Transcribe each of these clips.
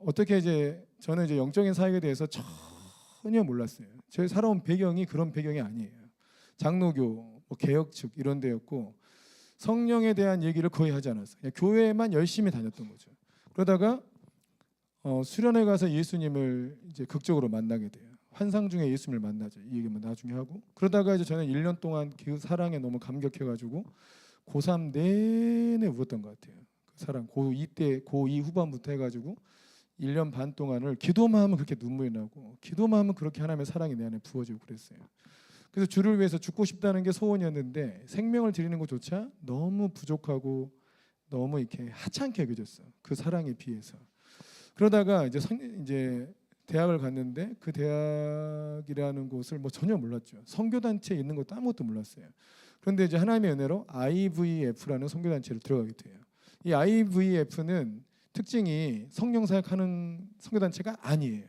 어떻게 이제 저는 이제 영적인 사역에 대해서 전혀 몰랐어요. 제 살아온 배경이 그런 배경이 아니에요. 장로교, 뭐 개혁 측 이런 데였고 성령에 대한 얘기를 거의 하지 않았어요. 그냥 교회만 열심히 다녔던 거죠. 그러다가 수련회 가서 예수님을 이제 극적으로 만나게 돼요. 환상 중에 예수님을 만나죠. 이 얘기만 나중에 하고 그러다가 이제 저는 1년 동안 그 사랑에 너무 감격해가지고 고3 내내 울었던 것 같아요. 그 사랑 고2 때 고2 후반부터 해가지고 1년 반 동안을 기도만 하면 그렇게 눈물이 나고 기도만 하면 그렇게 하나님의 사랑이 내 안에 부어지고 그랬어요. 그래서 주를 위해서 죽고 싶다는 게 소원이었는데 생명을 드리는 것조차 너무 부족하고 너무 이렇게 하찮게 여겨졌어. 그 사랑에 비해서. 그러다가 이제 대학을 갔는데 그 대학이라는 곳을 뭐 전혀 몰랐죠. 선교단체에 있는 것도 아무것도 몰랐어요. 그런데 이제 하나님의 은혜로 IVF라는 선교단체를 들어가게 돼요. 이 IVF는 특징이 성령 사역하는 선교단체가 아니에요.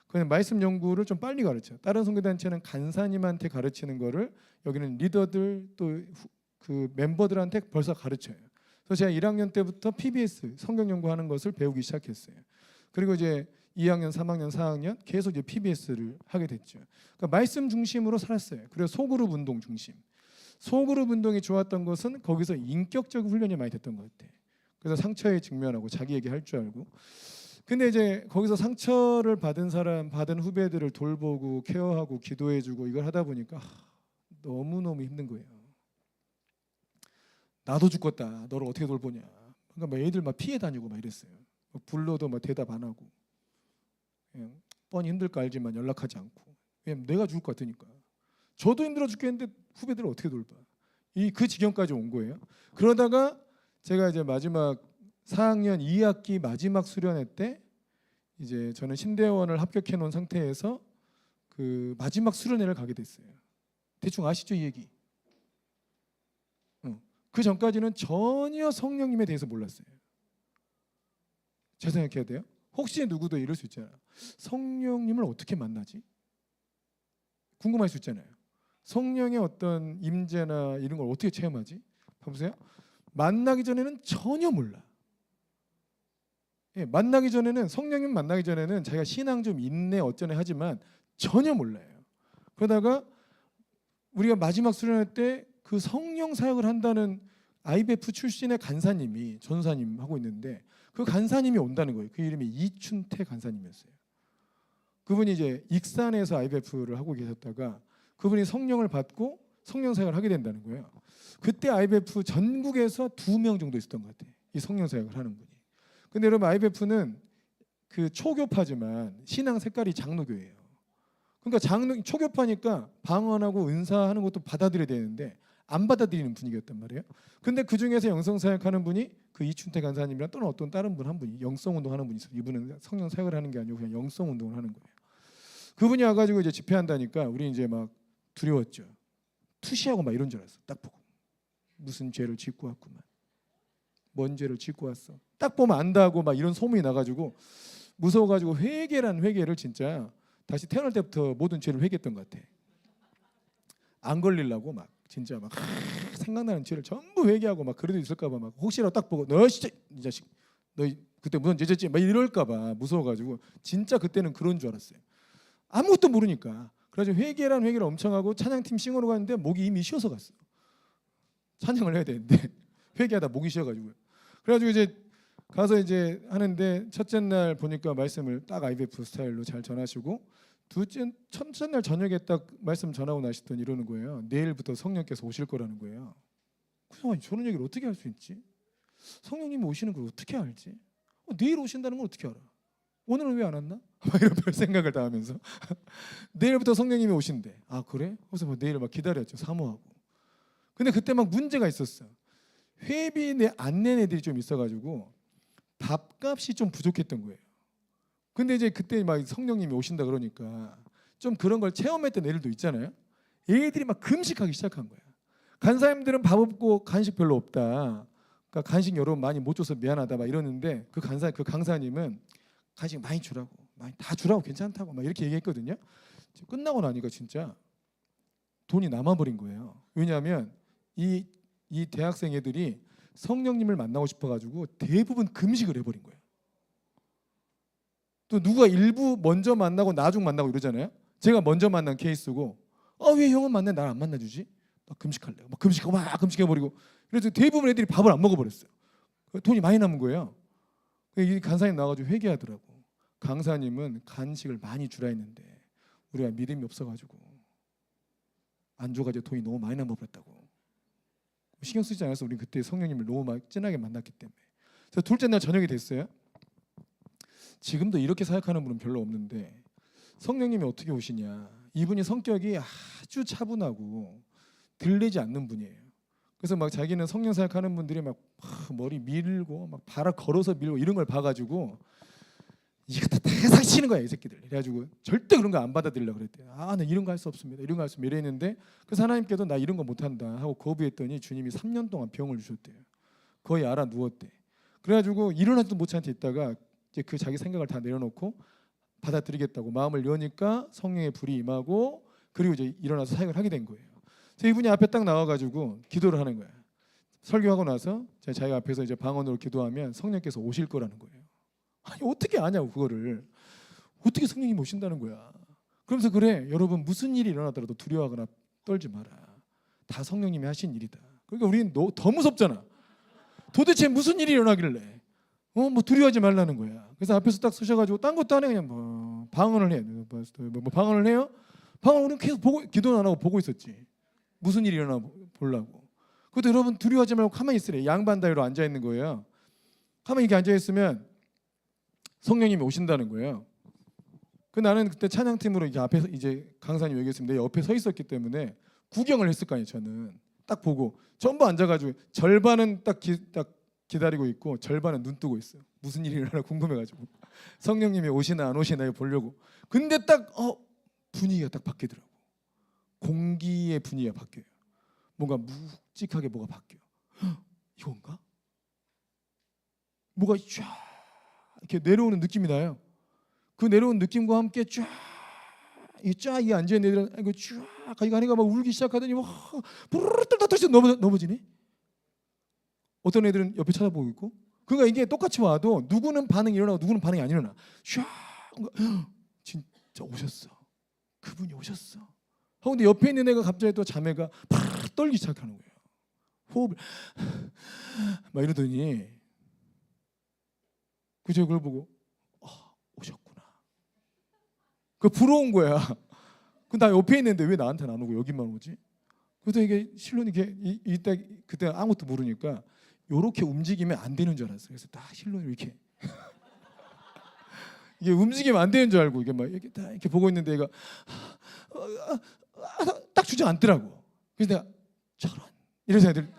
그냥 말씀 연구를 좀 빨리 가르쳐. 다른 선교단체는 간사님한테 가르치는 거를 여기는 리더들 또 그 멤버들한테 벌써 가르쳐요. 그래서 제가 1학년 때부터 PBS 성경 연구하는 것을 배우기 시작했어요. 그리고 이제 2학년, 3학년, 4학년 계속 이제 PBS를 하게 됐죠. 그러니까 말씀 중심으로 살았어요. 그리고 소그룹 운동 중심. 소그룹 운동이 좋았던 것은 거기서 인격적 훈련이 많이 됐던 것 같아요. 그래서 상처에 직면하고 자기 얘기할 줄 알고. 근데 이제 거기서 상처를 받은 사람, 받은 후배들을 돌보고 케어하고 기도해주고 이걸 하다 보니까 너무너무 힘든 거예요. 나도 죽겠다. 너를 어떻게 돌보냐. 그러니까 막 애들 막 피해 다니고 막 이랬어요. 불러도 막 대답 안 하고 그냥 뻔히 힘들 거 알지만 연락하지 않고 왜냐면 내가 죽을 것 같으니까. 저도 힘들어 죽겠는데 후배들을 어떻게 돌봐. 그 지경까지 온 거예요. 그러다가 제가 이제 마지막 4학년 2학기 마지막 수련회 때 이제 저는 신대원을 합격해 놓은 상태에서 그 마지막 수련회를 가게 됐어요. 대충 아시죠 이 얘기? 그 전까지는 전혀 성령님에 대해서 몰랐어요. 잘 생각해야 돼요. 혹시 누구도 이럴 수 있잖아요. 성령님을 어떻게 만나지? 궁금할 수 있잖아요. 성령의 어떤 임재나 이런 걸 어떻게 체험하지? 봐보세요. 만나기 전에는 전혀 몰라. 만나기 전에는 성령님 만나기 전에는 자기가 신앙 좀 있네 어쩌네 하지만 전혀 몰라요. 그러다가 우리가 마지막 수련회 때 그 성령 사역을 한다는 IBF 출신의 간사님이 전사님 하고 있는데 그 간사님이 온다는 거예요. 그 이름이 이춘태 간사님이었어요. 그분이 이제 익산에서 IBF를 하고 계셨다가 그분이 성령을 받고 성령 사역을 하게 된다는 거예요. 그때 IBF 전국에서 2명 정도 있었던 것 같아요. 이 성령 사역을 하는 분이. 근데 여러분 IBF는 그 초교파지만 신앙 색깔이 장로교예요. 그러니까 초교파니까 방언하고 은사하는 것도 받아들여야 되는데 안 받아들이는 분위기였단 말이에요. 근데 그 중에서 영성 사역하는 분이 그 이춘태 간사님이랑 또는 어떤 다른 분 한 분이 영성 운동하는 분이 있어요. 이분은 성령 사역을 하는 게 아니고 그냥 영성 운동을 하는 거예요. 그분이 와가지고 이제 집회한다니까 우리 이제 막 두려웠죠. 투시하고 막 이런 줄 알았어. 딱 보고 무슨 죄를 짓고 왔구만. 뭔 죄를 짓고 왔어. 딱 보면 안다고 막 이런 소문이 나가지고 무서워가지고 회개를 진짜 다시 태어날 때부터 모든 죄를 회개했던 것 같아. 안 걸리려고 막 진짜 막 생각나는 죄를 전부 회개하고 막 그래도 있을까봐 막 혹시라도 딱 보고 너 진짜 이 자식 너 그때 무슨 죄 짓지 막 이럴까봐 무서워가지고 진짜 그때는 그런 줄 알았어요. 아무것도 모르니까. 그래서 회개란 회개를 엄청 하고 찬양팀 싱어로 갔는데 목이 이미 쉬어서 갔어. 찬양을 해야 되는데 회개하다 목이 쉬어가지고요. 그래가지고 이제 가서 이제 하는데 첫째 날 보니까 말씀을 딱 IBF 스타일로 잘 전하시고 첫째 날 저녁에 딱 말씀 전하고 나시더니 이러는 거예요. 내일부터 성령께서 오실 거라는 거예요. 그래서 저런 얘기를 어떻게 할 수 있지? 성령님이 오시는 걸 어떻게 알지? 내일 오신다는 걸 어떻게 알아? 오늘은 왜 안 왔나? 이런 별 생각을 다 하면서 내일부터 성령님이 오신대. 아 그래? 그래서 뭐 내일 막 기다렸죠. 사모하고. 근데 그때 막 문제가 있었어. 회비 안 낸 애들이 좀 있어가지고 밥값이 좀 부족했던 거예요. 근데 이제 그때 막 성령님이 오신다 그러니까 좀 그런 걸 체험했던 애들도 있잖아요. 애들이 막 금식하기 시작한 거야. 간사님들은 밥 없고 간식 별로 없다. 그러니까 간식 여러분 많이 못 줘서 미안하다 막 이러는데 그 강사님은 간식 많이 주라고, 많이 다 주라고 괜찮다고 막 이렇게 얘기했거든요. 끝나고 나니까 진짜 돈이 남아버린 거예요. 왜냐하면 이 대학생 애들이 성령님을 만나고 싶어가지고 대부분 금식을 해버린 거예요. 또 누가 일부 먼저 만나고 나중 만나고 이러잖아요. 제가 먼저 만난 케이스고 왜 형은 만나 날 안 만나주지? 막 금식할래요. 막 금식하고 막 금식해버리고 그래서 대부분 애들이 밥을 안 먹어버렸어요. 돈이 많이 남은 거예요. 이 간사님 나와가지고 회개하더라고. 강사님은 간식을 많이 주라 했는데 우리가 믿음이 없어가지고 안 줘가지고 돈이 너무 많이 남아버렸다고. 신경 쓰지 않아서 우리 그때 성령님을 너무 막 진하게 만났기 때문에. 그래서 둘째 날 저녁이 됐어요. 지금도 이렇게 생각하는 분은 별로 없는데 성령님이 어떻게 오시냐. 이분이 성격이 아주 차분하고 들리지 않는 분이에요. 그래서 막 자기는 성령 생각하는 분들이 막 머리 밀고 막 발을 걸어서 밀고 이런 걸 봐가지고 이거 다 사기치는 거야 이 새끼들. 그래가지고 절대 그런 거 안 받아들이려고 그랬대요. 나 이런 거 할 수 없습니다. 이런 거 할 수 없습니다. 이랬는데 그래서 하나님께서 나 이런 거 못한다 하고 거부했더니 주님이 3년 동안 병을 주셨대요. 거의 알아 누웠대. 그래가지고 일어나지도 못한 채 있다가 이제 그 자기 생각을 다 내려놓고 받아들이겠다고 마음을 여니까 성령의 불이 임하고 그리고 이제 일어나서 사역을 하게 된 거예요. 그래서 이분이 앞에 딱 나와가지고 기도를 하는 거야. 설교하고 나서 자기가 앞에서 이제 방언으로 기도하면 성령께서 오실 거라는 거예요. 아니 어떻게 아냐고 그거를. 어떻게 성령이 오신다는 거야. 그러면서 그래 여러분 무슨 일이 일어나더라도 두려워하거나 떨지 마라. 다 성령님이 하신 일이다. 그러니까 우리는 더 무섭잖아. 도대체 무슨 일이 일어나길래 뭐 두려워하지 말라는 거야. 그래서 앞에서 딱 서셔가지고 딴 것도 안 해. 그냥 뭐 방언을 해. 뭐 방언을 해요? 방언을 우리는 계속 보고 기도는 안 하고 보고 있었지. 무슨 일이 일어나 보려고. 그것도 여러분 두려워하지 말고 가만히 있으래. 양반다리로 앉아 있는 거예요. 가만히 이렇게 앉아 있으면 성령님이 오신다는 거예요. 그 나는 그때 찬양팀으로 이제 앞에서 이제 강사님 여기 있으면 내 옆에 서 있었기 때문에 구경을 했을 거 아니에요. 저는 딱 보고 전부 앉아가지고 절반은 딱 기다리고 있고 절반은 눈 뜨고 있어요. 무슨 일이 일어나 궁금해가지고 성령님이 오시나 안 오시나 보려고. 근데 딱 분위기가 딱 바뀌더라고. 공기의 분위기가 바뀌어요. 뭔가 묵직하게 뭐가 바뀌어. 이건가? 뭐가 쫙 이렇게 내려오는 느낌이 나요. 그 내려오는 느낌과 함께 이 앉아 있는 애들은 이거 쫙 이거 막 울기 시작하더니 막 부르르 떨떠 넘어지네. 어떤 애들은 옆에 쳐다보고 있고. 그러니까 이게 똑같이 와도 누구는 반응이 일어나고 누구는 반응이 안 일어나. 진짜 오셨어. 그분이 오셨어. 근데 옆에 있는 애가 갑자기 또 자매가 팍 떨기 시작하는 거예요. 호흡을 막 이러더니 그저 그걸 보고 오셨구나. 그 부러운 거야. 그 나 옆에 있는데 왜 나한테는 안 오고 여기만 오지? 그래서 이게 실론이 이때 그때 아무것도 모르니까 요렇게 움직이면 안 되는 줄 알았어요. 그래서 딱 실론이 이렇게 이게 움직이면 안 되는 줄 알고 이게 막 이렇게 딱 이렇게 보고 있는데 얘가 딱 주저앉더라고. 그래서 내가 저런 이래서 애들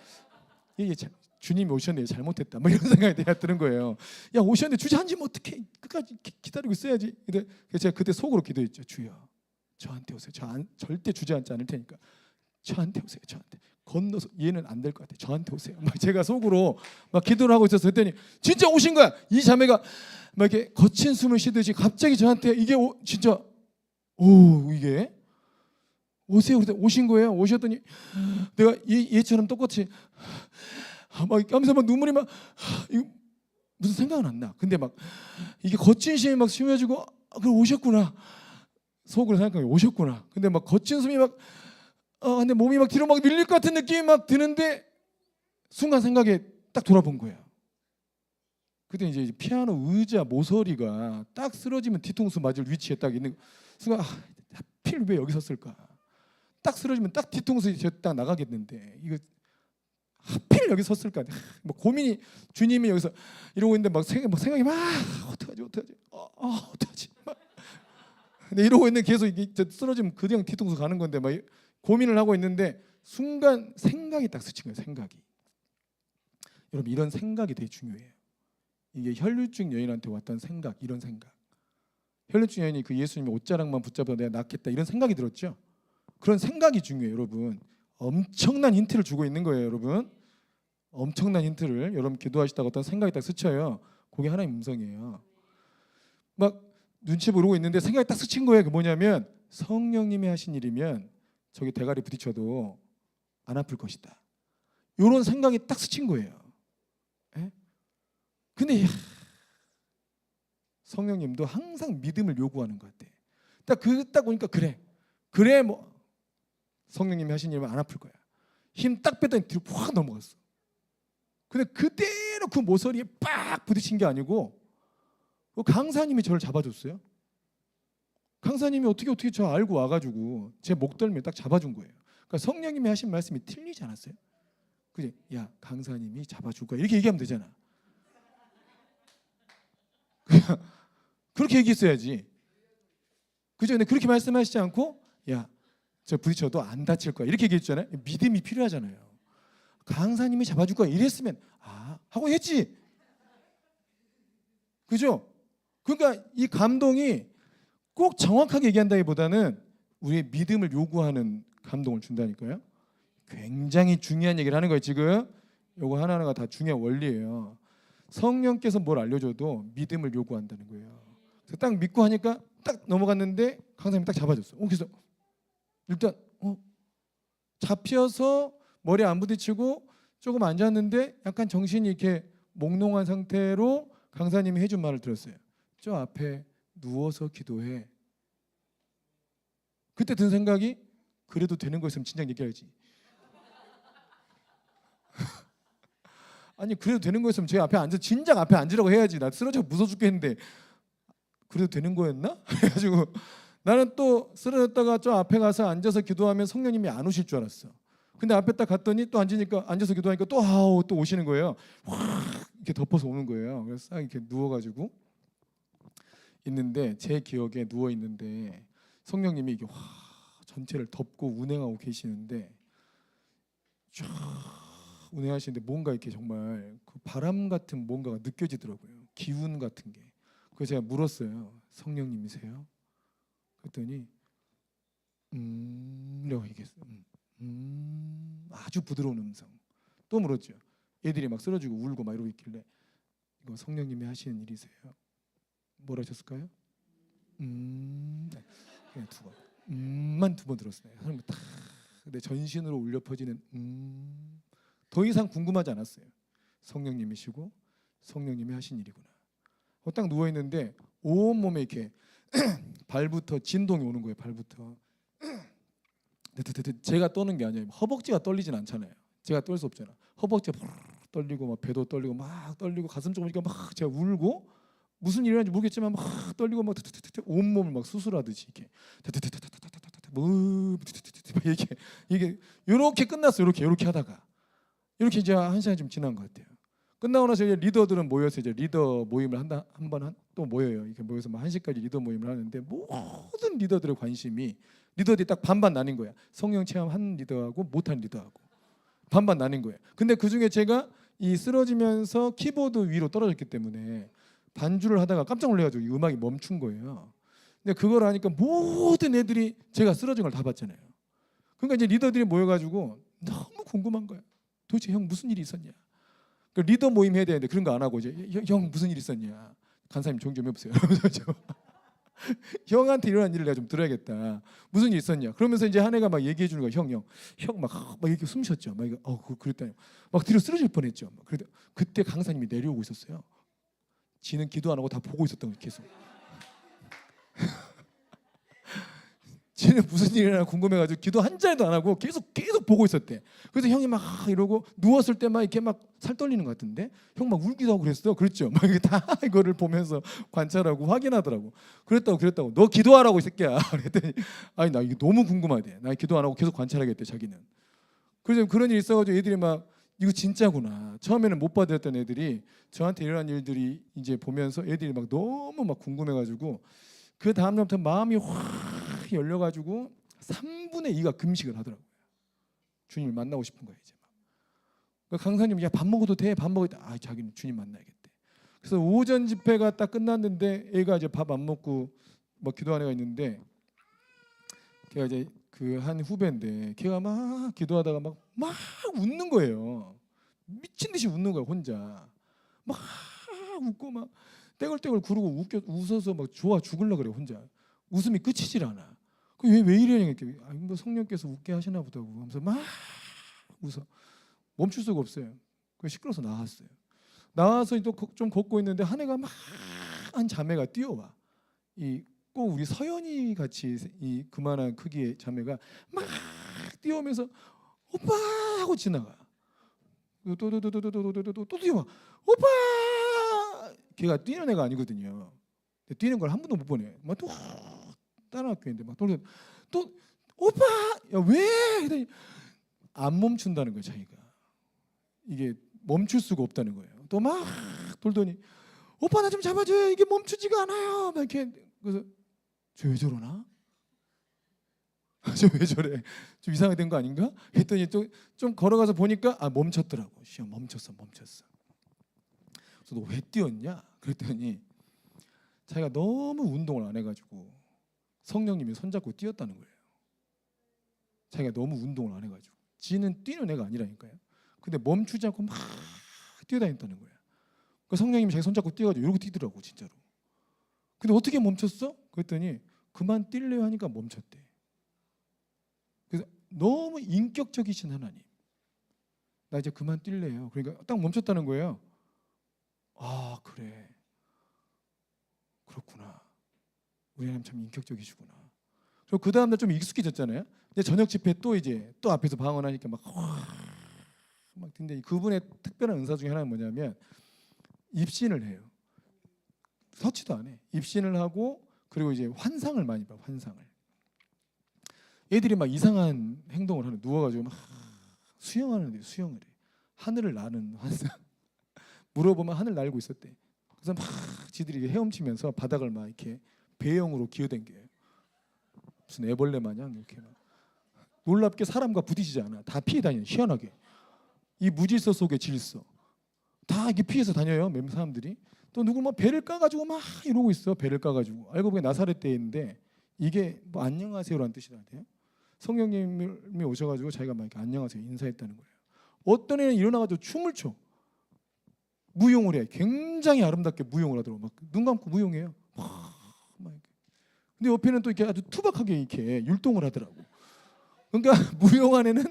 이게 주님이 오셨네 잘못했다 뭐 이런 생각이 내가 드는 거예요. 야 오셨는데 주저앉으면 어떡해 끝까지 기다리고 있어야지. 근데 제가 그때 속으로 기도했죠. 주여 저한테 오세요. 절대 주저앉지 않을 테니까 저한테 오세요. 저한테 건너서 얘는 안 될 것 같아. 저한테 오세요. 막 제가 속으로 막 기도를 하고 있었을 때니 진짜 오신 거야. 이 자매가 막 이렇게 거친 숨을 쉬듯이 갑자기 저한테 이게 진짜 이게 오세요. 그래서 오신 거예요. 오셨더니 내가 얘처럼 똑같이 막 하면서 막 눈물이 막 이거 무슨 생각은 안 나. 근데 막 이게 거친 숨이 막 쉬어지고 그럼 오셨구나. 속으로 생각하면 오셨구나. 근데 막 거친 숨이 막 근데 몸이 막 뒤로 막 밀릴 것 같은 느낌이 막 드는데 순간 생각에 딱 돌아본 거예요. 그때 이제 피아노 의자 모서리가 딱 쓰러지면 뒤통수 맞을 위치에 딱 있는 순간 하필 왜 여기 섰을까? 딱 쓰러지면 딱 뒤통수 딱 나가겠는데 이거 하필 여기 섰을까? 뭐 고민이 주님이 여기서 이러고 있는데 막 생각이 막 어떡하지? 근데 이러고 있는 계속 이게 쓰러지면 그냥 뒤통수 가는 건데 막 고민을 하고 있는데 순간 생각이 딱 스친 거예요. 생각이. 여러분 이런 생각이 되게 중요해요. 이게 혈류증 여인한테 왔던 생각, 이런 생각. 혈류증 여인이 그 예수님이 옷자락만 붙잡아 내가 낫겠다 이런 생각이 들었죠. 그런 생각이 중요해요, 여러분. 엄청난 힌트를 주고 있는 거예요, 여러분. 엄청난 힌트를 여러분 기도하시다가 어떤 생각이 딱 스쳐요. 그게 하나님 음성이에요. 막 눈치 보고 있는데 생각이 딱 스친 거예요. 그 뭐냐면 성령님이 하신 일이면 저기 대가리 부딪혀도 안 아플 것이다. 이런 생각이 딱 스친 거예요. 에? 근데 성령님도 항상 믿음을 요구하는 것 같아. 딱 보니까 그래 뭐 성령님이 하신 일은 안 아플 거야. 힘 딱 뺐더니 뒤로 확 넘어갔어. 근데 그대로 그 모서리에 빡 부딪힌 게 아니고 그 강사님이 저를 잡아줬어요. 강사님이 어떻게 저 알고 와가지고 제 목덜미를 딱 잡아준 거예요. 그러니까 성령님이 하신 말씀이 틀리지 않았어요? 그지? 야, 강사님이 잡아줄 거야. 이렇게 얘기하면 되잖아. 그렇게 얘기했어야지. 그죠? 근데 그렇게 말씀하시지 않고 야, 저 부딪혀도 안 다칠 거야. 이렇게 얘기했잖아요. 믿음이 필요하잖아요. 강사님이 잡아줄 거야. 이랬으면 하고 했지. 그죠? 그러니까 이 감동이 꼭 정확하게 얘기한다기보다는 우리의 믿음을 요구하는 감동을 준다니까요. 굉장히 중요한 얘기를 하는 거예요. 지금 요거 하나하나가 다 중요한 원리예요. 성령께서 뭘 알려줘도 믿음을 요구한다는 거예요. 그래서 딱 믿고 하니까 딱 넘어갔는데 강사님이 딱 잡아줬어. 그래서 일단 잡혀서 머리 안 부딪히고 조금 앉았는데 약간 정신이 이렇게 몽롱한 상태로 강사님이 해준 말을 들었어요. 저 앞에 누워서 기도해. 그때 든 생각이 그래도 되는 거였으면 진작 얘기해야지. 아니 그래도 되는 거였으면 제 앞에 앉아 진작 앞에 앉으라고 해야지. 나 쓰러져 무서워 죽겠는데 그래도 되는 거였나? 그래가지고 나는 또 쓰러졌다가 저 앞에 가서 앉아서 기도하면 성령님이 안 오실 줄 알았어. 근데 앞에 딱 갔더니 또 앉아서 기도하니까 또 오시는 거예요. 확 이렇게 덮어서 오는 거예요. 그래서 딱 이렇게 누워가지고 있는데 제 기억에 누워 있는데 성령님이 이게 전체를 덮고 운행하고 계시는데 쫙 운행하시는데 뭔가 이렇게 정말 그 바람 같은 뭔가가 느껴지더라고요. 기운 같은 게. 그래서 제가 물었어요. 성령님이세요? 그랬더니 라고 얘기했어요. 아주 부드러운 음성. 또 물었죠. 애들이 막 쓰러지고 울고 막 이러고 있길래 이거 성령님이 하시는 일이세요? 뭐라 하셨을까요? 네. 그냥 두 번. 만 두 번 들었어요. 사람이 딱 내 전신으로 울려 퍼지는 더 이상 궁금하지 않았어요. 성령님이시고 성령님이 하신 일이구나. 딱 누워 있는데 온 몸에 이렇게 발부터 진동이 오는 거예요. 발부터. 제가 떠는 게 아니에요. 허벅지가 떨리진 않잖아요. 제가 떨 수 없잖아. 허벅지가 떨리고 막 배도 떨리고 막 떨리고 가슴 쪽이니까 막 제가 울고 무슨 일이 일어나는지 모르겠지만 막 떨리고 막 온 몸을 막 수술하듯이 이렇게 이게 이렇게 끝났어요. 이렇게 하다가 이렇게 이제 한 시간 좀 지난 것 같아요. 끝나고 나서 이제 리더들은 모여서 이제 리더 모임을 한번 또 모여요. 이렇게 모여서 막 1시까지 리더 모임을 하는데 모든 리더들의 관심이 리더들이 딱 반반 나뉜 거야. 성령 체험한 리더하고 못한 리더하고 반반 나뉜 거예요. 근데 그 중에 제가 이 쓰러지면서 키보드 위로 떨어졌기 때문에 반주를 하다가 깜짝 놀래가지고 이 음악이 멈춘 거예요. 근데 그걸 하니까 모든 애들이 제가 쓰러진 걸 다 봤잖아요. 그러니까 이제 리더들이 모여가지고 너무 궁금한 거야. 도대체 형 무슨 일이 있었냐? 그 리더 모임 해야 되는데 그런 거 안 하고 이제 형 무슨 일 있었냐? 간사님 조용 좀 해보세요. 형한테 일어난 일을 내가 좀 들어야겠다. 무슨 일 있었냐? 그러면서 이제 한 애가 막 얘기해 주는 거야. 형 막 이렇게 숨 쉬었죠. 막 이거 그랬다니. 막 뒤로 쓰러질 뻔했죠. 그때 강사님이 내려오고 있었어요. 지는 기도 안 하고 다 보고 있었던 거예요. 계속. 지는 무슨 일이 일어나 궁금해가지고 기도 한 자리도 안 하고 계속 보고 있었대. 그래서 형이 막 이러고 누웠을 때 막 이렇게 막 살 떨리는 것 같은데 형 막 울기도 하고 그랬어. 그랬죠. 막 이게 다 이거를 보면서 관찰하고 확인하더라고. 그랬다고 너 기도하라고 이 새끼야. 그랬더니 아니 나 이게 너무 궁금하대. 나 기도 안 하고 계속 관찰하겠대 자기는. 그래서 그런 일이 있어가지고 애들이 막 이거 진짜구나. 처음에는 못 받았던 애들이 저한테 일어난 일들이 이제 보면서 애들이 막 너무 막 궁금해가지고 그 다음 날부터 마음이 확 열려가지고 3분의 2가 금식을 하더라고요. 주님을 만나고 싶은 거예요. 이제 막. 강사님 야 밥 먹어도 돼? 밥 먹어도 돼? 자기는 주님 만나야겠대. 그래서 오전 집회가 딱 끝났는데 애가 이제 밥 안 먹고 뭐 기도하는 애가 있는데 걔가 이제 그 한 후배인데 걔가 막 기도하다가 막 웃는 거예요. 미친 듯이 웃는 거야 혼자. 막 웃고 막 떼굴떼굴 구르고 웃어서 막 좋아 죽을라 그래 혼자. 웃음이 끝이질 않아. 왜 이러냐니까 뭐 성령께서 웃게 하시나 보다고 하면서 막 웃어. 멈출 수가 없어요. 그 시끄러워서 나왔어요. 나와서 또 좀 걷고 있는데 한 애가 막 한 자매가 뛰어와. 이 꼭 우리 서연이 같이 이 그만한 크기의 자매가 막 뛰어오면서 오빠 하고 지나가. 또또또또또또또또 뛰어와. 오빠. 걔가 뛰는 애가 아니거든요. 뛰는 걸 한 번도 못 보네. 막 또 다른 학교인데 막 또 오빠 야 왜? 그랬더니 안 멈춘다는 거예요. 자기가 이게 멈출 수가 없다는 거예요. 또 막 돌더니 오빠 나 좀 잡아줘요. 이게 멈추지가 않아요. 막 이렇게. 그래서 저 왜 저러나? 저 왜 저래? 좀 이상하게 된 거 아닌가? 했더니 또 좀 걸어가서 보니까 멈췄더라고. 시험 멈췄어. 그래서 너 왜 뛰었냐? 그랬더니 자기가 너무 운동을 안 해가지고 성령님이 손잡고 뛰었다는 거예요. 자기가 너무 운동을 안 해가지고. 지는 뛰는 애가 아니라니까요. 근데 멈추지 않고 막 뛰어다녔다는 거예요. 그 성령님이 자기 손잡고 뛰어가지고 이러고 뛰더라고 진짜로. 근데 어떻게 멈췄어? 그랬더니 그만 뛸래요 하니까 멈췄대. 그래서 너무 인격적이신 하나님. 나 이제 그만 뛸래요. 그러니까 딱 멈췄다는 거예요. 아 그래. 그렇구나. 우리 하나님 참 인격적이시구나. 그리고 그 다음날 좀 익숙해졌잖아요. 이제 저녁 집회 또 앞에서 방언하니까 막 근데 그분의 특별한 은사 중에 하나는 뭐냐면 입신을 해요. 서치도 안 해. 입신을 하고 그리고 이제 환상을 많이 봐. 환상을. 애들이 막 이상한 행동을 하는 누워가지고 막 수영하는데 수영을 해. 하늘을 나는 환상. 물어보면 하늘 날고 있었대. 그래서 막 지들이 헤엄치면서 바닥을 막 이렇게 배영으로 기어댕겨요. 무슨 애벌레 마냥 이렇게 막. 놀랍게 사람과 부딪히지 않아. 다 피해 다녀요. 희한하게. 이 무질서 속의 질서. 다 이렇게 피해서 다녀요. 사람들이. 또 누구 뭐 배를 까가지고 막 이러고 있어. 배를 까가지고. 알고 보니 나사렛 때인데 이게 뭐 안녕하세요라는 뜻이라대요. 성령님이 오셔가지고 자기가 막 이렇게 안녕하세요 인사했다는 거예요. 어떤 애는 일어나가지고 춤을 춰. 무용을 해. 굉장히 아름답게 무용을 하더라고. 막 눈 감고 무용해요. 막 이렇게. 근데 옆에는 또 이렇게 아주 투박하게 이렇게 율동을 하더라고. 그러니까 무용한 애는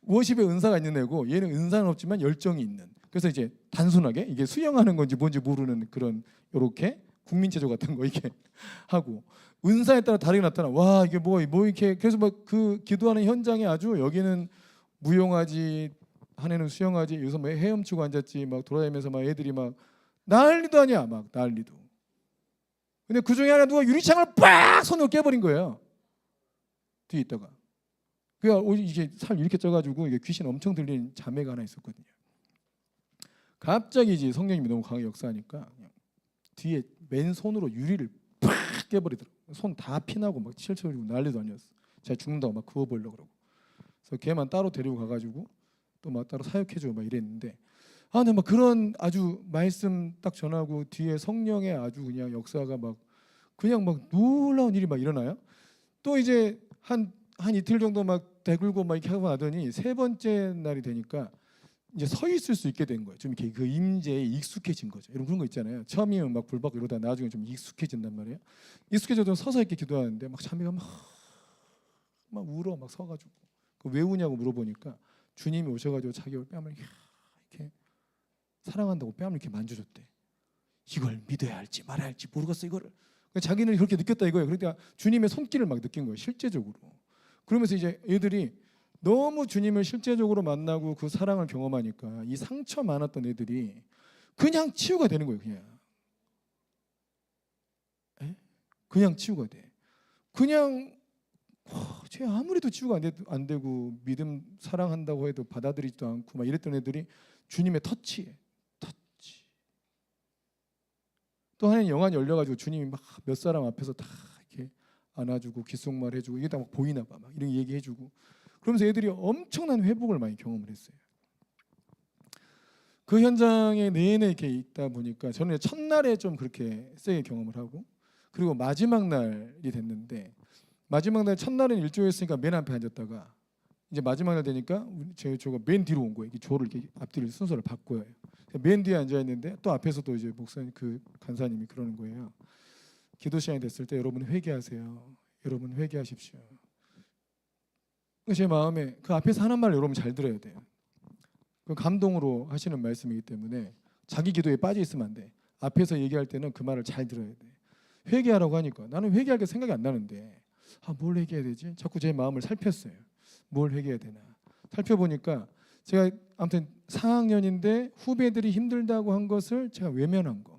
워십의 은사가 있는 애고 얘는 은사는 없지만 열정이 있는. 그래서 이제 단순하게 이게 수영하는 건지 뭔지 모르는 그런 요렇게 국민체조 같은 거 이렇게 하고 은사에 따라 다르게 나타나. 와 이게 뭐 이렇게 그래서 막 그 기도하는 현장에 아주 여기는 무용하지 한 애는 수영하지 여기서 뭐 헤엄치고 앉았지 막 돌아다니면서 막 애들이 막 난리도 아니야 막 난리도. 근데 그 중에 하나 누가 유리창을 빡 손으로 깨버린 거예요. 뒤에 있다가. 그러니까 이게 살 이렇게 쪄가지고 이게 귀신 엄청 들리는 자매가 하나 있었거든요. 갑자기 이제 성령님이 너무 강하게 역사하니까 그냥 뒤에 맨손으로 유리를 팍 깨버리더라고. 손 다 피나고 막 칠쳐지고 난리도 아니었어. 제가 죽는다고 막 그어보려고 그러고. 그래서 걔만 따로 데리고 가가지고 또 막 따로 사역해주고 막 이랬는데 근데 막 그런 아주 말씀 딱 전하고 뒤에 성령의 아주 그냥 역사가 막 그냥 막 놀라운 일이 막 일어나요. 또 이제 한 이틀 정도 막 대굴고 막 이렇게 하고 나더니 세 번째 날이 되니까 이제 서 있을 수 있게 된 거예요. 좀 이렇게 그 임재에 익숙해진 거죠. 이런 그런 거 있잖아요. 처음이면 막 불받고 이러다 나중에 좀 익숙해진단 말이에요. 익숙해져도 서서 이렇게 기도하는데 막 자매가 막 울어 막 서가지고 왜 우냐고 물어보니까 주님이 오셔가지고 자기 뺨을 이렇게 사랑한다고 뺨을 이렇게 만져줬대. 이걸 믿어야 할지 말아야 할지 모르겠어 이거를. 자기는 그렇게 느꼈다 이거예요. 그러니까 주님의 손길을 막 느낀 거예요. 실제적으로. 그러면서 이제 애들이 너무 주님을 실제적으로 만나고 그 사랑을 경험하니까 이 상처 많았던 애들이 그냥 치유가 되는 거예요. 그냥 치유가 돼. 그냥 쟤 아무래도 치유가 안 되고 믿음 사랑한다고 해도 받아들이지도 않고 막 이랬던 애들이 주님의 터치. 또 하나는 영안이 열려가지고 주님이 막 몇 사람 앞에서 다 이렇게 안아주고 귓속말 해주고 이게 다 막 보이나 봐. 막 이런 얘기해주고 그러면서 애들이 엄청난 회복을 많이 경험을 했어요. 그 현장에 내내 이렇게 있다 보니까 저는 첫날에 좀 그렇게 세게 경험을 하고 그리고 마지막 날이 됐는데 마지막 날 첫날은 일조였으니까 맨 앞에 앉았다가 이제 마지막 날 되니까 제가 맨 뒤로 온 거예요. 조를 이렇게 앞뒤를 순서를 바꿔요. 맨 뒤에 앉아 있는데 또 앞에서도 이제 목사님 그 간사님이 그러는 거예요. 기도 시간이 됐을 때 여러분 회개하세요. 여러분 회개하십시오. 제 마음에 그 앞에서 하는 말 여러분 잘 들어야 돼요. 그 감동으로 하시는 말씀이기 때문에 자기 기도에 빠져 있으면 안 돼. 앞에서 얘기할 때는 그 말을 잘 들어야 돼. 회개하라고 하니까 나는 회개할 게 생각이 안 나는데 뭘 회개해야 되지? 자꾸 제 마음을 살폈어요. 뭘 회개해야 되나? 살펴보니까 제가 아무튼 4학년인데 후배들이 힘들다고 한 것을 제가 외면한 거.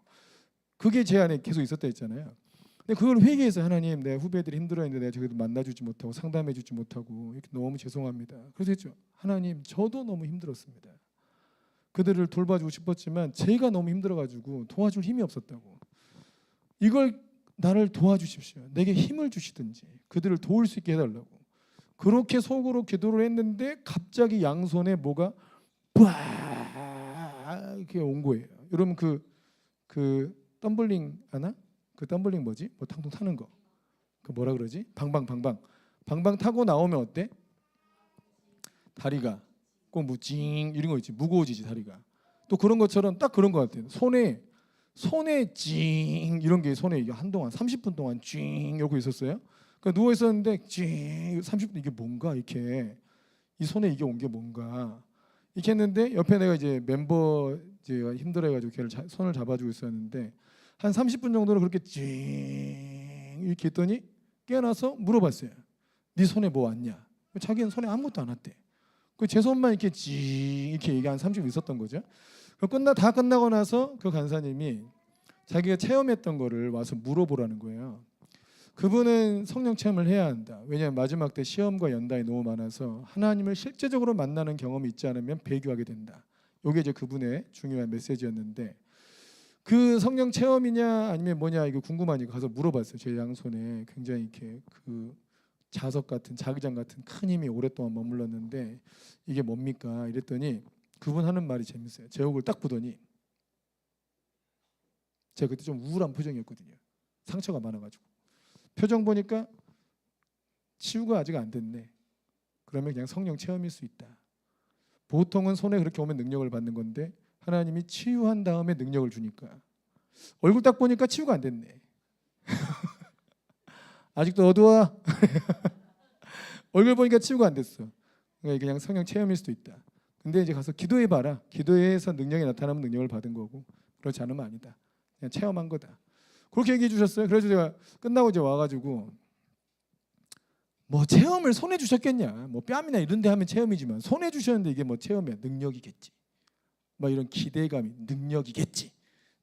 그게 제 안에 계속 있었다 했잖아요. 근데 그걸 회개해서 하나님 내 후배들이 힘들어했는데 내가 저기도 만나주지 못하고 상담해주지 못하고 이렇게 너무 죄송합니다. 그래서 했죠. 하나님 저도 너무 힘들었습니다. 그들을 돌봐주고 싶었지만 제가 너무 힘들어가지고 도와줄 힘이 없었다고. 이걸 나를 도와주십시오. 내게 힘을 주시든지 그들을 도울 수 있게 해달라고. 그렇게 속으로 기도를 했는데 갑자기 양손에 뭐가 빡 이렇게 온 거예요. 여러분 그 덤블링 아나? 그 덤블링 뭐지? 뭐 탕통 타는 거. 그 뭐라 그러지? 방방 타고 나오면 어때? 다리가 꼭 무징 이런 거 있지. 무거워지지 다리가. 또 그런 것처럼 딱 그런 것 같아요. 손에 징 이런 게 손에 이게 한동안 30분 동안 징 이러고 있었어요. 그러니까 누워 있었는데 징 30분 이게 뭔가 이렇게 이 손에 이게 온 게 뭔가 이렇게 했는데 옆에 내가 이제 멤버 제가 힘들어해가지고 걔를 손을 잡아주고 있었는데 한 30분 정도를 그렇게 징 이렇게 했더니 깨어나서 물어봤어요. 네 손에 뭐 왔냐? 자기는 손에 아무것도 안 왔대. 제 손만 이렇게 징 이렇게 얘기 한 30분 있었던 거죠. 다 끝나고 나서 그 간사님이 자기가 체험했던 거를 와서 물어보라는 거예요. 그분은 성령 체험을 해야 한다. 왜냐하면 마지막 때 시험과 연단이 너무 많아서 하나님을 실제적으로 만나는 경험이 있지 않으면 배교하게 된다. 이게 이제 그분의 중요한 메시지였는데 그 성령 체험이냐 아니면 뭐냐 이거 궁금하니까 가서 물어봤어요. 제 양손에 굉장히 이렇게 그 자석 같은 자기장 같은 큰 힘이 오랫동안 머물렀는데 이게 뭡니까? 이랬더니 그분 하는 말이 재밌어요. 제 얼굴 딱 보더니 제가 그때 좀 우울한 표정이었거든요. 상처가 많아가지고 표정 보니까 치유가 아직 안 됐네. 그러면 그냥 성령 체험일 수 있다. 보통은 손에 그렇게 오면 능력을 받는 건데 하나님이 치유한 다음에 능력을 주니까 얼굴 딱 보니까 치유가 안 됐네. 아직도 어두워. 얼굴 보니까 치유가 안 됐어. 그러니까 그냥 성령 체험일 수도 있다. 근데 이제 가서 기도해봐라. 기도해서 능력이 나타나면 능력을 받은 거고 그렇지 않으면 아니다. 그냥 체험한 거다. 그렇게 얘기해 주셨어요. 그래서 제가 끝나고 이제 와가지고 뭐 체험을 손에 주셨겠냐. 뭐 뺨이나 이런 데 하면 체험이지만 손에 주셨는데 이게 뭐 체험이야. 능력이겠지. 막 이런 기대감이 능력이겠지.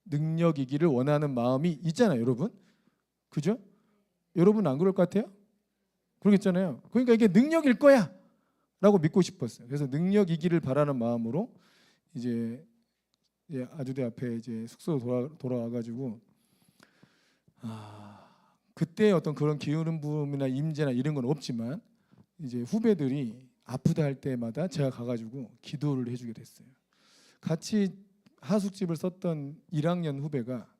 능력이기를 원하는 마음이 있잖아요. 여러분. 그죠? 여러분 안 그럴 것 같아요? 그러겠잖아요. 그러니까 이게 능력일 거야 라고 믿고 싶었어요. 그래서 능력이기를 바라는 마음으로 이제 아주대 앞에 이제 숙소로 돌아와가지고 그때 어떤 그런 기울음 부음이나 임재나 이런 건 없지만 이제 후배들이 아프다 할 때마다 제가 가가지고 기도를 해주게 됐어요. 같이 하숙집을 썼던 1학년 후배가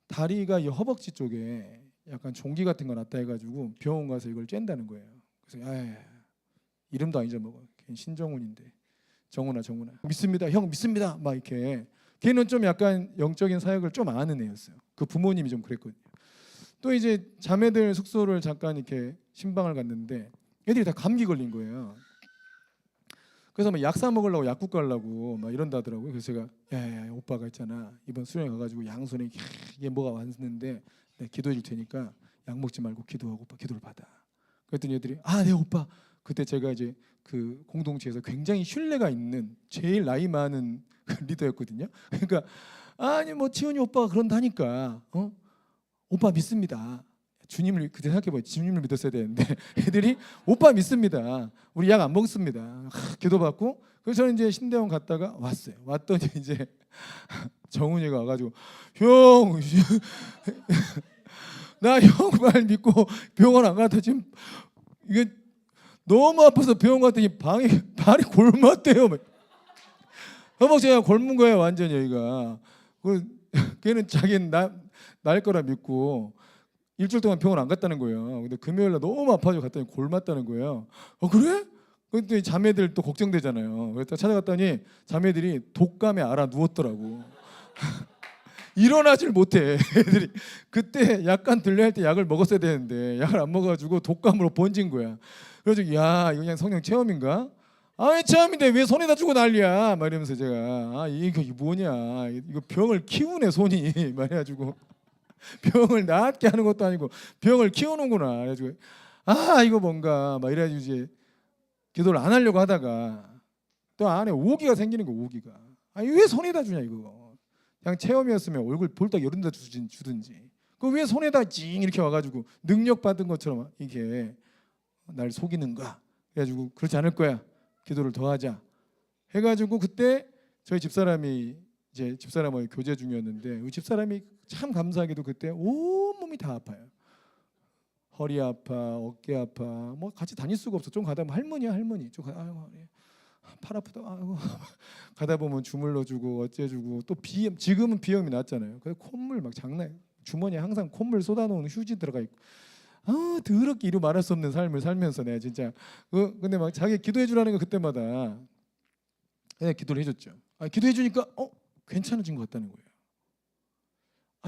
다리가 이 허벅지 쪽에 약간 종기 같은 거 났다 해가지고 병원 가서 이걸 쬐다는 거예요. 그래서 이름도 안 잊어먹어. 걔는 신정훈인데 정훈아 믿습니다. 형 믿습니다. 막 이렇게 걔는 좀 약간 영적인 사역을 좀 아는 애였어요. 그 부모님이 좀 그랬거든요. 또 이제 자매들 숙소를 잠깐 이렇게 신방을 갔는데 애들이 다 감기 걸린 거예요. 그래서 막 약 사 먹으려고 약국 가려고 막 이런다 하더라고요. 그래서 제가 야 오빠가 있잖아. 이번 수련회 가가지고 양손에 이게 뭐가 왔는데 내가 기도해 줄 테니까 약 먹지 말고 기도하고 오빠 기도를 받아. 그랬더니 애들이 네 오빠. 그때 제가 이제 그 공동체에서 굉장히 신뢰가 있는 제일 나이 많은 리더였거든요. 그러니까 아니 뭐 지훈이 오빠가 그런다니까 오빠 믿습니다. 주님을 그때 생각해봐요. 주님을 믿었어야 되는데 애들이 오빠 믿습니다. 우리 약 안 먹습니다. 기도받고 그래서 저는 이제 신대원 갔다가 왔어요. 왔더니 이제 정훈이가 와가지고 형 나 형 말 믿고 병원 안 갔다 지금 이게 너무 아파서 병원 갔더니 발이 골맞대요. 허벅지가 골문 거예요. 완전히 여기가. 걔는 자기는 날 거라 믿고 일주일 동안 병원 안 갔다는 거예요. 근데 금요일 날 너무 아파서 갔더니 골맞다는 거예요. 그래? 그랬더니 자매들 또 걱정되잖아요. 그래서 찾아갔더니 자매들이 독감에 알아 누웠더라고. 일어나질 못해. 애들이 그때 약간 들려할 때 약을 먹었어야 되는데 약을 안 먹어가지고 독감으로 번진 거야. 그래서 이거 그냥 성령 체험인가? 아이 참인데 왜 손에다 주고 난리야? 막 이러면서 제가 이거 뭐냐? 이거 병을 키우네 손이. 말해가지고 병을 낫게 하는 것도 아니고 병을 키우는구나. 그래가지고 이거 뭔가 막 이래가지고 이제 기도를 안 하려고 하다가 또 안에 오기가 생기는 거 오기가. 왜 손에다 주냐 이거. 그냥 체험이었으면 얼굴 볼딱 열은다 주든지. 그 왜 손에다 찡 이렇게 와가지고 능력 받은 것처럼 이게 날 속이는가? 그래가지고 그렇지 않을 거야. 기도를 더 하자. 해가지고 그때 저희 집사람이 이제 집사람하고 교제 중이었는데 그 집사람이 참 감사하게도 그때 온 몸이 다 아파요. 허리 아파, 어깨 아파, 뭐 같이 다닐 수가 없어. 좀 가다 보면 할머니야 할머니. 좀 팔 아프다. 아이고 가다 보면 주물러주고 어째주고 또 비염 지금은 비염이 났잖아요. 그래서 콧물 막 장난. 주머니에 항상 콧물 쏟아놓은 휴지 들어가 있고. 더럽게 이루 말할 수 없는 삶을 살면서 내가 진짜 근데 막 자기 기도해 주라는 거 그때마다 내가 기도를 해줬죠. 기도해 주니까 괜찮아진 것 같다는 거예요.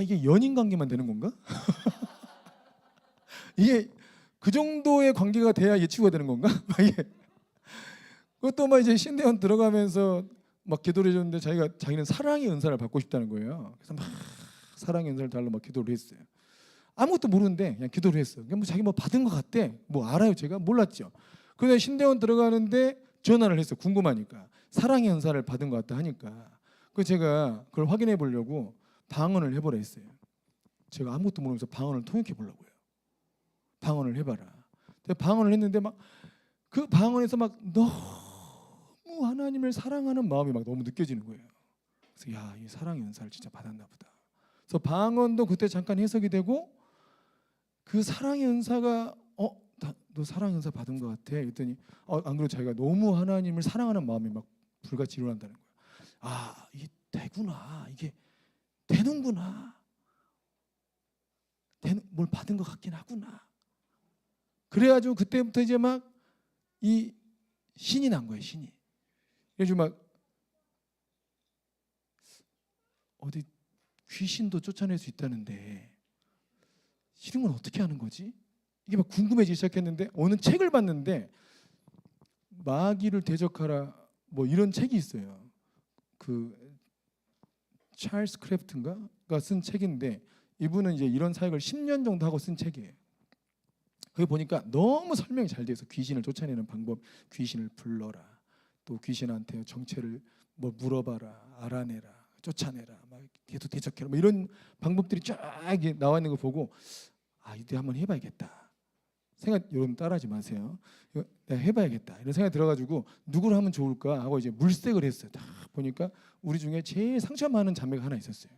이게 연인 관계만 되는 건가? 이게 그 정도의 관계가 돼야 예치가 되는 건가? 이게 그것도 막 이제 신대원 들어가면서 막 기도를 해줬는데 자기는 사랑의 은사를 받고 싶다는 거예요. 그래서 막 사랑의 은사를 달라 막 기도를 했어요. 아무것도 모르는데 그냥 기도를 했어. 뭐 자기 뭐 받은 것 같대. 뭐 알아요 제가? 몰랐죠. 그래서 신대원 들어가는데 전화를 했어. 궁금하니까. 사랑의 은사를 받은 것 같다 하니까. 그래서 제가 그걸 확인해 보려고 방언을 해보라 했어요. 제가 아무것도 모르면서 방언을 통역해 보려고요. 방언을 해봐라. 방언을 했는데 막 그 방언에서 막 너무 하나님을 사랑하는 마음이 막 너무 느껴지는 거예요. 그래서 이 사랑의 은사를 진짜 받았나 보다. 그래서 방언도 그때 잠깐 해석이 되고 그 사랑의 은사가 너 사랑의 은사 받은 것 같아. 그랬더니 안 그래도 자기가 너무 하나님을 사랑하는 마음이 막 불같이 일어난다는 거야. 이게 되구나. 이게 되는구나. 뭘 받은 것 같긴 하구나. 그래가지고 그때부터 이제 막 이 신이 난 거예요. 신이. 그래서 막 어디 귀신도 쫓아낼 수 있다는데 이런 건 어떻게 하는 거지? 이게 막 궁금해지기 시작했는데 어느 책을 봤는데 마귀를 대적하라 뭐 이런 책이 있어요. 그 찰스 크래프트인가가 쓴 책인데 이분은 이제 이런 사역을 10년 정도 하고 쓴 책이에요. 거기 보니까 너무 설명이 잘 돼 있어. 귀신을 쫓아내는 방법, 귀신을 불러라, 또 귀신한테 정체를 뭐 물어봐라, 알아내라, 쫓아내라, 막 계속 대적해라, 뭐 이런 방법들이 쫙 나와 있는 거 보고 이때 한번 해봐야겠다. 생각 여러분 따라하지 마세요. 이거 내가 해봐야겠다 이런 생각이 들어가지고 누구를 하면 좋을까 하고 이제 물색을 했어요. 딱 보니까 우리 중에 제일 상처 많은 자매가 하나 있었어요.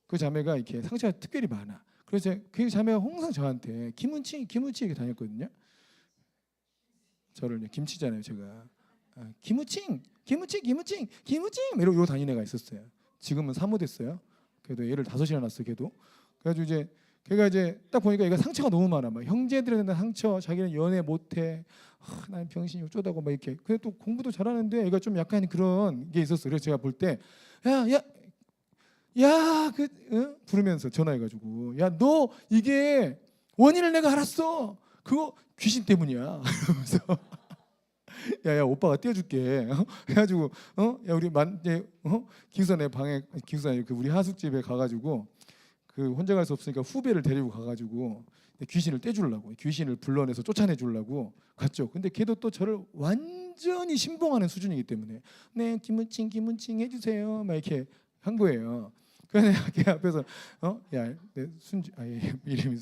그 자매가 이렇게 상처가 특별히 많아. 그래서 그 자매가 항상 저한테 김은치 이렇게 다녔거든요. 저를 김치잖아요 제가. 김우칭 이러고 다니는 애가 있었어요. 지금은 사모 됐어요. 그래도 애를 5이나 낳았어 걔도. 그래가지고 이제 걔가 이제 딱 보니까 얘가 상처가 너무 많아. 막 형제들한테 상처, 자기는 연애 못해, 난 병신이 어쩌다고 막 이렇게. 근데 또 공부도 잘하는데 얘가 좀 약간 그런 게 있었어. 그래서 제가 볼 때 부르면서 전화해가지고 너 이게 원인을 내가 알았어. 그거 귀신 때문이야. 그러면서 야 오빠가 떼어줄게. 해가지고 우리 기숙사내 방에 기숙사 그 우리 하숙집에 가가지고 그 혼자 갈 수 없으니까 후배를 데리고 가가지고 귀신을 떼주려고 귀신을 불러내서 쫓아내 주려고 갔죠. 근데 걔도 또 저를 완전히 신봉하는 수준이기 때문에 네 김은칭 해주세요 막 이렇게 한 거예요. 그래서 걔 앞에서 내 순지 이름이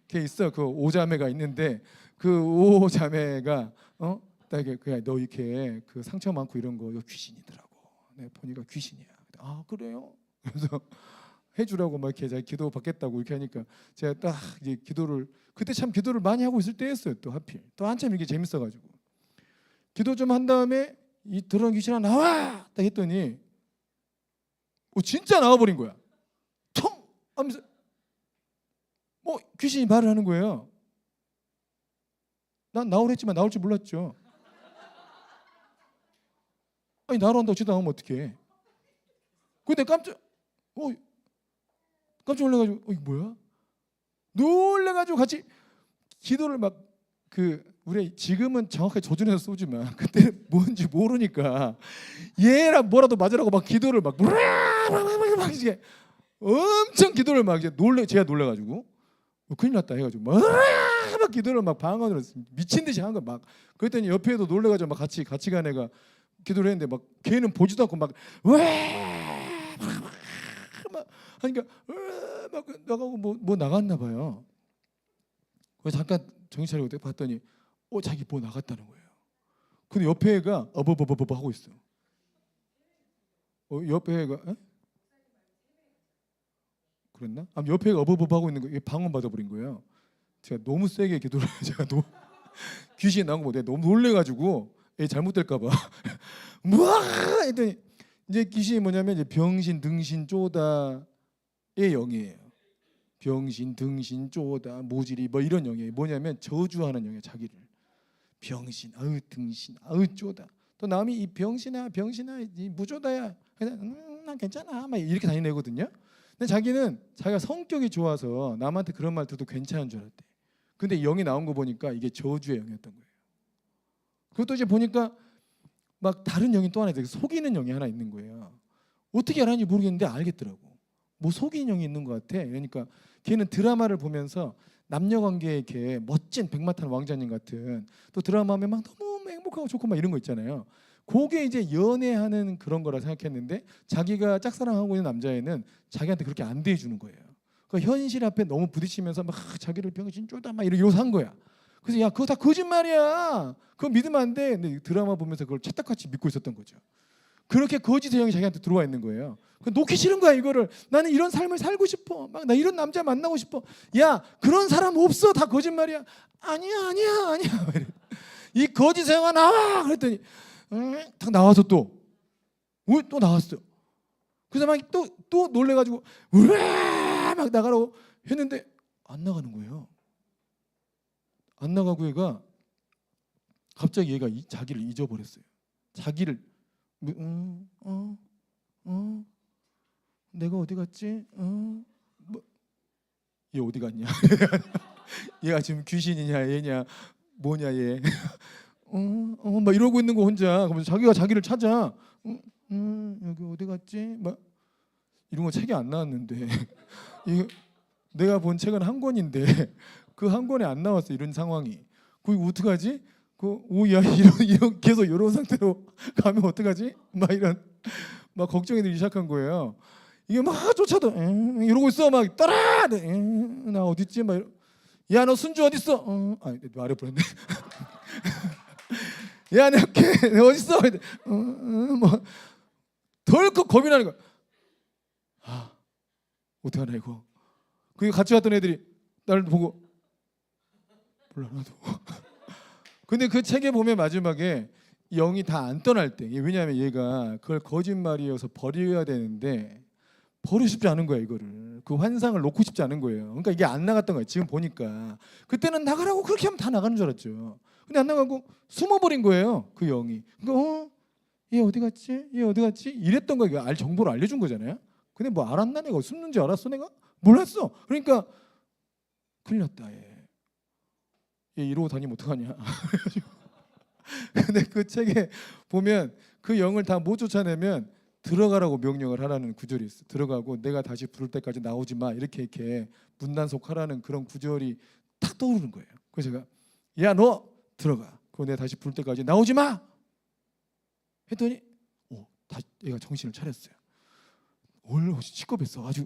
걔 있어. 그 오자매가 있는데 그 오자매가 그냥 너 이렇게 그 상처 많고 이런 거 이거 귀신이더라고. 내 보니까 귀신이야. 그래요? 그래서 해주라고 막 이렇게 자기 기도 받겠다고 이렇게 하니까 제가 딱 이제 기도를 그때 참 기도를 많이 하고 있을 때였어요. 또 하필 또 한참 이게 재밌어가지고 기도 좀 한 다음에 이 더러운 귀신아 나와 딱 했더니 진짜 나와버린 거야. 텅 하면서 귀신이 말을 하는 거예요. 난 나오랬지만 나올 줄 몰랐죠. 나로 한다고 지도 나오면 어떡해. 근데 깜짝 놀래가지고 이게 뭐야? 놀래가지고 같이 기도를 막 그 우리 지금은 정확하게 조준해서 쏘지만 그때 뭔지 모르니까 얘랑 뭐라도 맞으라고 막 기도를 막 이게 엄청 기도를 막 이제 제가 놀래가지고 큰일 났다 해가지고 막 기도를 막 방언으로 미친 듯이 한 거 막. 그랬더니 옆에도 놀래가지고 막 같이 간 애가 기도를 했는데 막 걔는 보지도 않고 막 하니까 막 나가고 뭐 나갔나 봐요. 그래서 잠깐 정신 차리고 봤더니 자기 뭐 나갔다는 거예요. 근데 옆에 애가 어버버버버 하고 있어. 옆에 애가 그랬나? 옆에 애가 어버버버 하고 있는 거 이게 방언 받아버린 거예요. 제가 너무 세게 기도를 제가 귀신이 나온 거 내가 너무 놀래가지고 애 잘못될까봐 뭐 했더니 이제 귀신이 뭐냐면 이제 병신, 등신, 쪼다의 영이에요. 병신, 등신, 쪼다, 모질이 뭐 이런 영이에요. 뭐냐면 저주하는 영이에요. 자기를 병신, 아유 등신, 아유 쪼다. 또 남이 이 병신아, 이 무쪼다야. 난 괜찮아. 막 이렇게 다니는 애거든요. 근데 자기는 자기가 성격이 좋아서 남한테 그런 말 들어도 괜찮은 줄 알았대. 근데 영이 나온 거 보니까 이게 저주의 영이었던 거예요. 그것도 이제 보니까 막 다른 영이 또 하나 있어요. 속이는 영이 하나 있는 거예요. 어떻게 알았는지 모르겠는데 알겠더라고. 뭐 속이는 영이 있는 것 같아. 그러니까 걔는 드라마를 보면서 남녀 관계에 이렇게 멋진 백마탄 왕자님 같은 또 드라마 하면 막 너무 행복하고 좋고 막 이런 거 있잖아요. 그게 이제 연애하는 그런 거라 생각했는데 자기가 짝사랑하고 있는 남자애는 자기한테 그렇게 안 대해주는 거예요. 그러니까 현실 앞에 너무 부딪히면서 막 자기를 병신 쪼다 막 이러고 한 거야. 그래서 야 그거 다 거짓말이야. 그거 믿으면 안 돼. 근데 드라마 보면서 그걸 찰떡같이 믿고 있었던 거죠. 그렇게 거짓의 영이 자기한테 들어와 있는 거예요. 놓기 싫은 거야 이거를. 나는 이런 삶을 살고 싶어. 막 나 이런 남자 만나고 싶어. 야 그런 사람 없어. 다 거짓말이야. 아니야. 이 거짓의 영아 나와. 그랬더니 딱 나와서 또 나왔어. 그래서 막 또 놀래가지고 막 나가라고 했는데 안 나가는 거예요. 안 나가고 얘가 갑자기 얘가 자기를 잊어버렸어요. 자기를 내가 어디 갔지? 얘 어디 갔냐? 얘가 지금 귀신이냐 얘냐 뭐냐 얘. 막 이러고 있는 거 혼자. 그러면서 자기가 자기를 찾아. 여기 어디 갔지? 막 이런 거 책이 안 나왔는데 이거 내가 본 책은 한 권인데 그 한 권에 안 나왔어 이런 상황이. 그거 어떡하지? 오야 이런 계속 이런 상태로 가면 어떡하지? 막 막 걱정이 들기 시작한 거예요. 이게 막 쫓아도 이러고 있어. 막 따라 나 어디 있지? 막 야 너 순주 어디 있어? 말해 버렸네. 야 내 어디 있어? 뭐 덜컥 겁이 나는 거야. 어떡하나 이거. 그 같이 왔던 애들이 나를 보고 몰라 나도. 근데 그 책에 보면 마지막에 영이 다 안 떠날 때, 왜냐하면 얘가 그걸 거짓말이어서 버려야 되는데 버리고 싶지 않은 거야 이거를. 그 환상을 놓고 싶지 않은 거예요. 그러니까 이게 안 나갔던 거예요. 지금 보니까 그때는 나가라고 그렇게 하면 다 나가는 줄 알았죠. 근데 안 나가고 숨어버린 거예요 그 영이. 그러니까 얘 어디 갔지? 얘 어디 갔지? 이랬던 거예요. 정보를 알려준 거잖아요. 근데 뭐 알았나 내가 숨는지 알았어 내가? 몰랐어. 그러니까 큰일 났다 얘 이러고 다니면 어떡하냐. 근데 그 책에 보면 그 영을 다 못 쫓아내면 들어가라고 명령을 하라는 구절이 있어. 들어가고 내가 다시 부를 때까지 나오지 마 이렇게 문단속하라는 그런 구절이 탁 떠오르는 거예요. 그래서 제가 야 너 들어가. 그거 내가 다시 부를 때까지 나오지 마 했더니 다시 얘가 정신을 차렸어요. 얼른 시겁했어. 아주